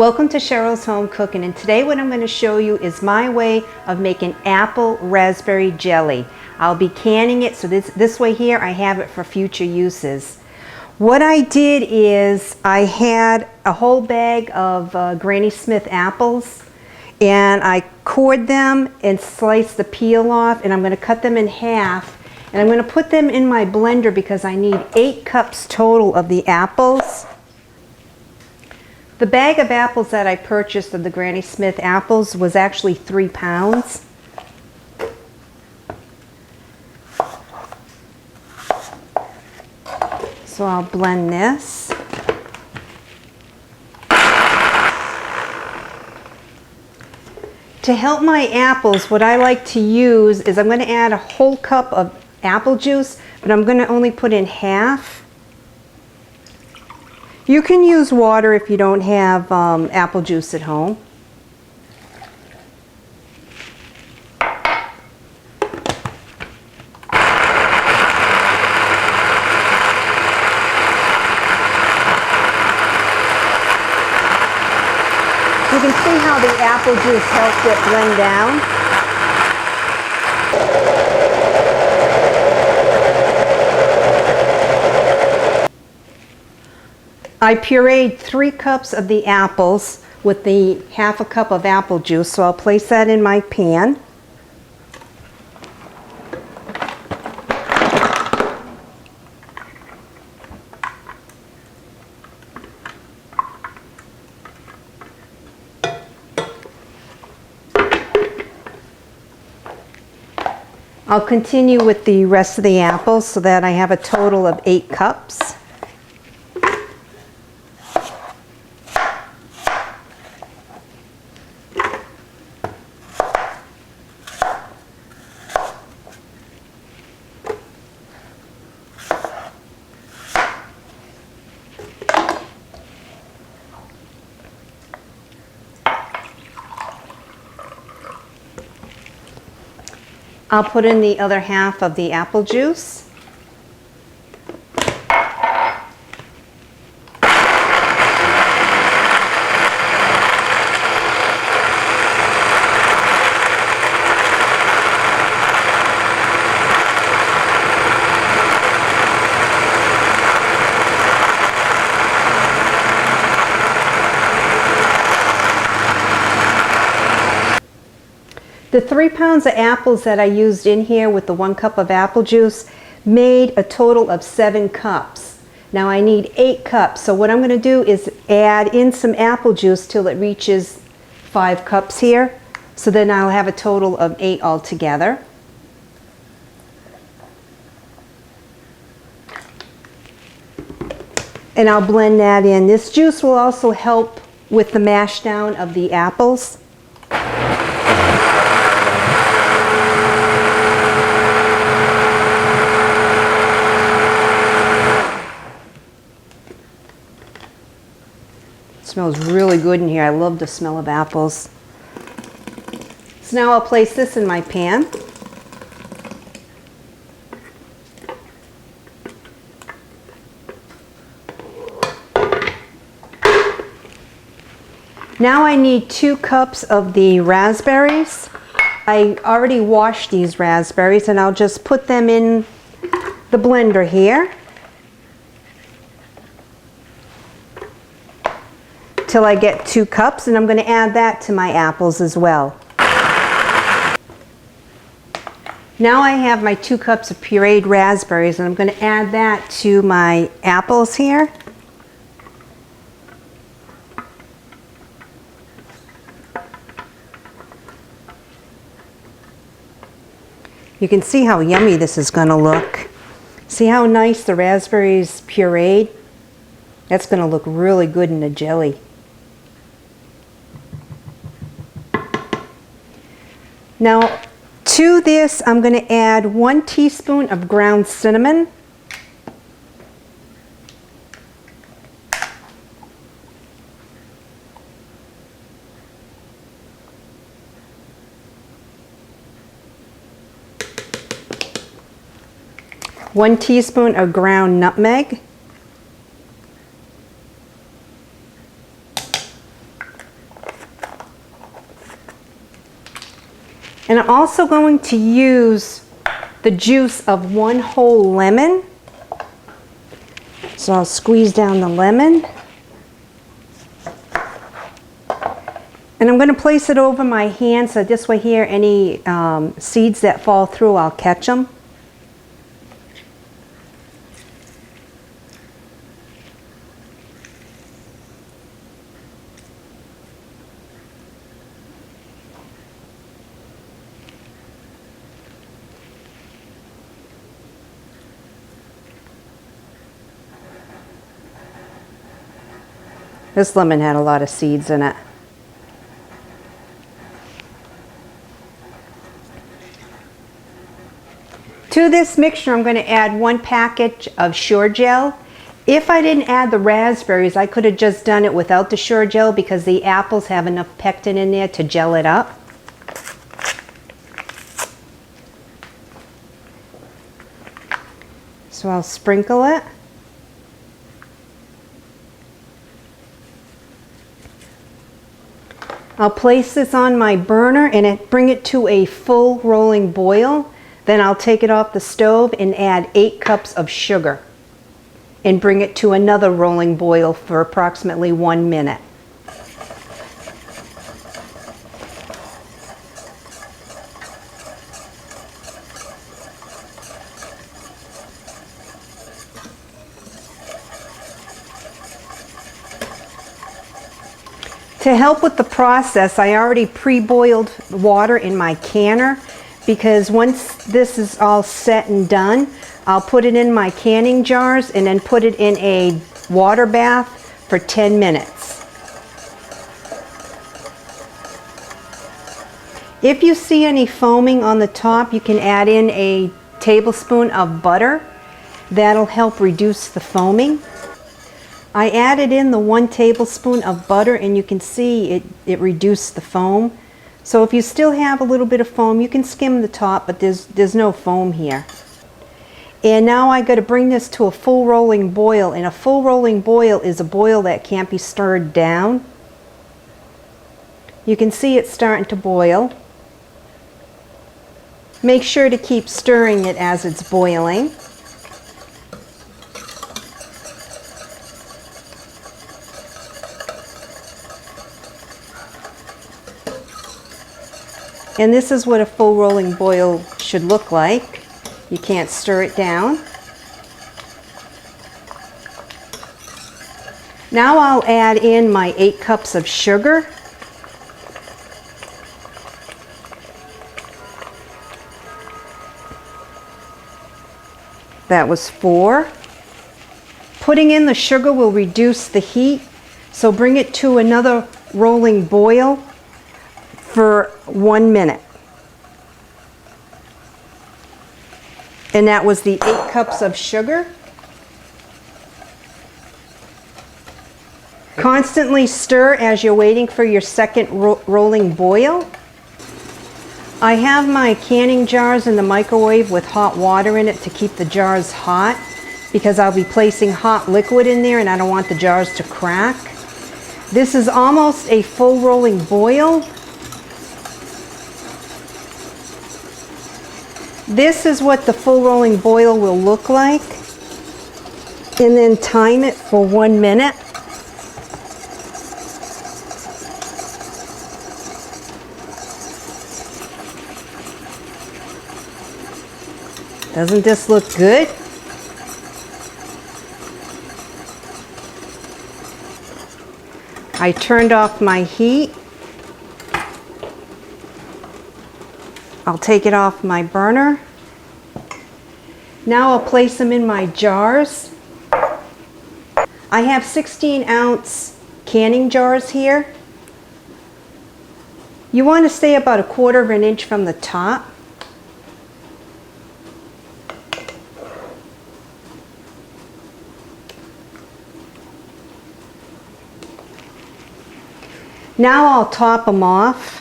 Welcome to Cheryl's Home Cooking, and today what I'm going to show you is my way of making apple raspberry jelly. I'll be canning it, so this way here I have it for future uses. What I did is I had a whole bag of Granny Smith apples, and I cored them and sliced the peel off, and I'm going to cut them in half, and I'm going to put them in my blender because I need 8 cups total of the apples. The bag of apples that I purchased of the Granny Smith apples was actually 3 pounds. So I'll blend this. To help my apples, what I like to use is I'm going to add a whole cup of apple juice, but I'm going to only put in half. You can use water if you don't have apple juice at home. You can see how the apple juice helped it blend down. I pureed 3 cups of the apples with the half a cup of apple juice, so I'll place that in my pan. I'll continue with the rest of the apples so that I have a total of 8 cups. I'll put in the other half of the apple juice. The 3 pounds of apples that I used in here with the 1 cup of apple juice made a total of 7 cups. Now I need 8 cups, so what I'm going to do is add in some apple juice till it reaches 5 cups here. So then I'll have a total of 8 altogether. And I'll blend that in. This juice will also help with the mash down of the apples. It smells really good in here. I love the smell of apples. So now I'll place this in my pan. Now I need 2 cups of the raspberries. I already washed these raspberries, and I'll just put them in the blender here till I get 2 cups, and I'm going to add that to my apples as well. Now I have my 2 cups of pureed raspberries, and I'm going to add that to my apples here. You can see how yummy this is going to look. See how nice the raspberries pureed? That's going to look really good in the jelly. Now, to this, I'm going to add 1 teaspoon of ground cinnamon. One teaspoon of ground nutmeg. And I'm also going to use the juice of 1 whole lemon. So I'll squeeze down the lemon. And I'm going to place it over my hand so this way here any seeds that fall through, I'll catch them. This lemon had a lot of seeds in it. To this mixture, I'm going to add 1 package of Sure Gel. If I didn't add the raspberries, I could have just done it without the Sure Gel because the apples have enough pectin in there to gel it up. So I'll sprinkle it. I'll place this on my burner and bring it to a full rolling boil. Then I'll take it off the stove and add 8 cups of sugar and bring it to another rolling boil for approximately 1 minute. To help with the process, I already pre-boiled water in my canner because once this is all set and done, I'll put it in my canning jars and then put it in a water bath for 10 minutes. If you see any foaming on the top, you can add in a tablespoon of butter. That'll help reduce the foaming. I added in the 1 tablespoon of butter and you can see it reduced the foam. So if you still have a little bit of foam, you can skim the top, but there's no foam here. And now I got to bring this to a full rolling boil, and a full rolling boil is a boil that can't be stirred down. You can see it starting to boil. Make sure to keep stirring it as it's boiling. And this is what a full rolling boil should look like. You can't stir it down. Now I'll add in my 8 cups of sugar. That was 4. Putting in the sugar will reduce the heat, so bring it to another rolling boil for 1 minute. And that was the 8 cups of sugar. Constantly stir as you're waiting for your second rolling boil. I have my canning jars in the microwave with hot water in it to keep the jars hot because I'll be placing hot liquid in there and I don't want the jars to crack. This is almost a full rolling boil. This is what the full rolling boil will look like, and then time it for 1 minute. Doesn't this look good? I turned off my heat. I'll take it off my burner. Now I'll place them in my jars. I have 16-ounce canning jars here. You want to stay about 1/4 of an inch from the top. Now I'll top them off.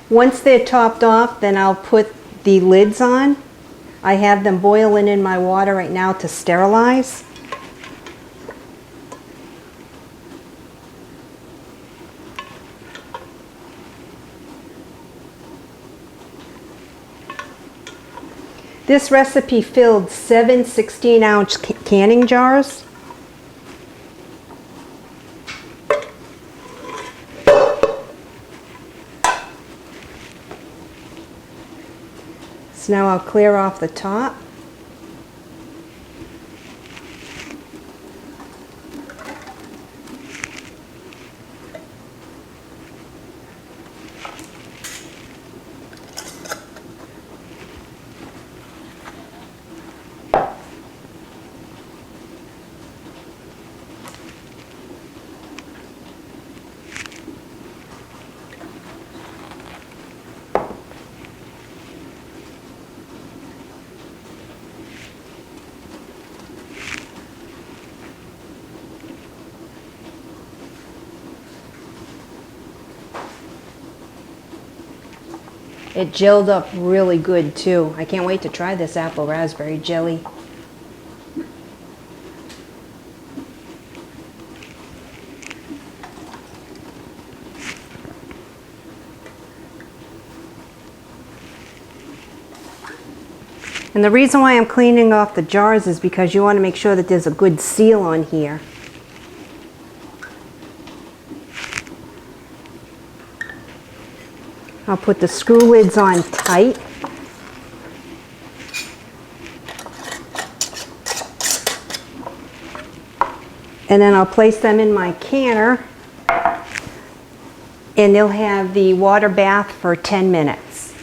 Once they're topped off, then I'll put the lids on. I have them boiling in my water right now to sterilize. This recipe filled 7 16-ounce canning jars. So now I'll clear off the top. It gelled up really good too. I can't wait to try this apple raspberry jelly. And the reason why I'm cleaning off the jars is because you want to make sure that there's a good seal on here. I'll put the screw lids on tight. And then I'll place them in my canner, and they'll have the water bath for 10 minutes.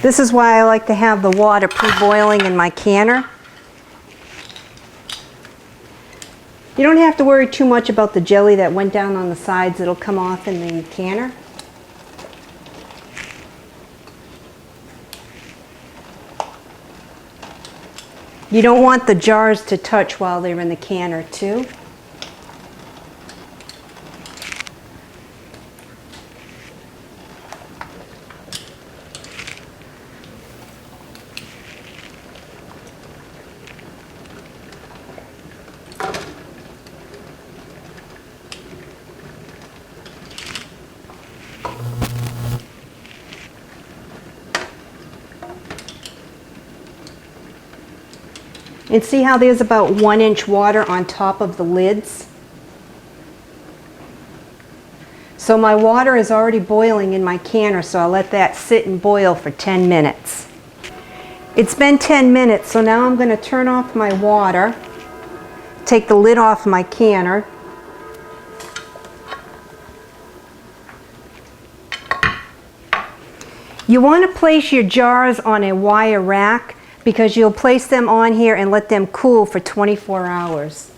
This is why I like to have the water pre-boiling in my canner. You don't have to worry too much about the jelly that went down on the sides. It'll come off in the canner. You don't want the jars to touch while they're in the canner too. And see how there's about 1 inch water on top of the lids? So my water is already boiling in my canner, so I'll let that sit and boil for 10 minutes. It's been 10 minutes, so now I'm going to turn off my water, take the lid off my canner. You want to place your jars on a wire rack, because you'll place them on here and let them cool for 24 hours.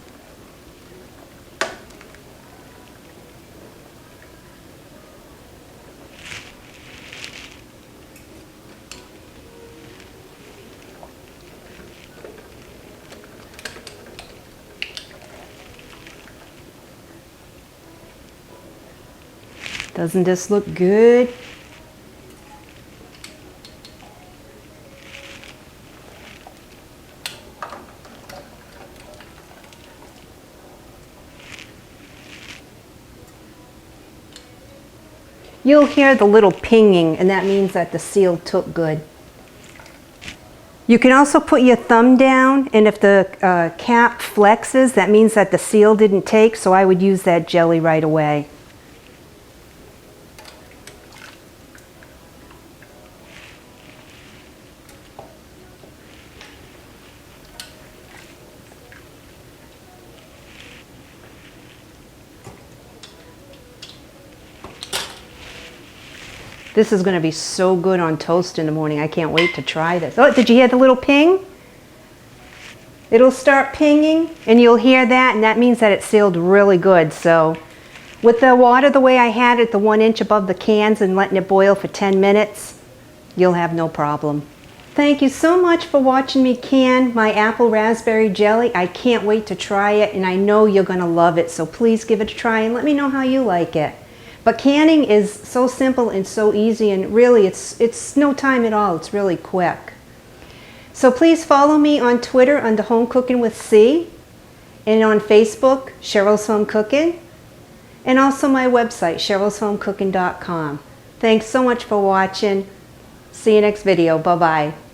Doesn't this look good? You'll hear the little pinging, and that means that the seal took good. You can also put your thumb down, and if the cap flexes, that means that the seal didn't take, so I would use that jelly right away. This is going to be so good on toast in the morning. I can't wait to try this. Oh, did you hear the little ping? It'll start pinging, and you'll hear that, and that means that it sealed really good. So with the water the way I had it, the 1 inch above the cans, and letting it boil for 10 minutes, you'll have no problem. Thank you so much for watching me can my apple raspberry jelly. I can't wait to try it, and I know you're going to love it. So please give it a try and let me know how you like it. But canning is so simple and so easy, and really it's no time at all. It's really quick. So please follow me on Twitter under Home Cooking with C, and on Facebook, Cheryl's Home Cooking, and also my website, cherylshomecooking.com. Thanks so much for watching. See you next video. Bye-bye.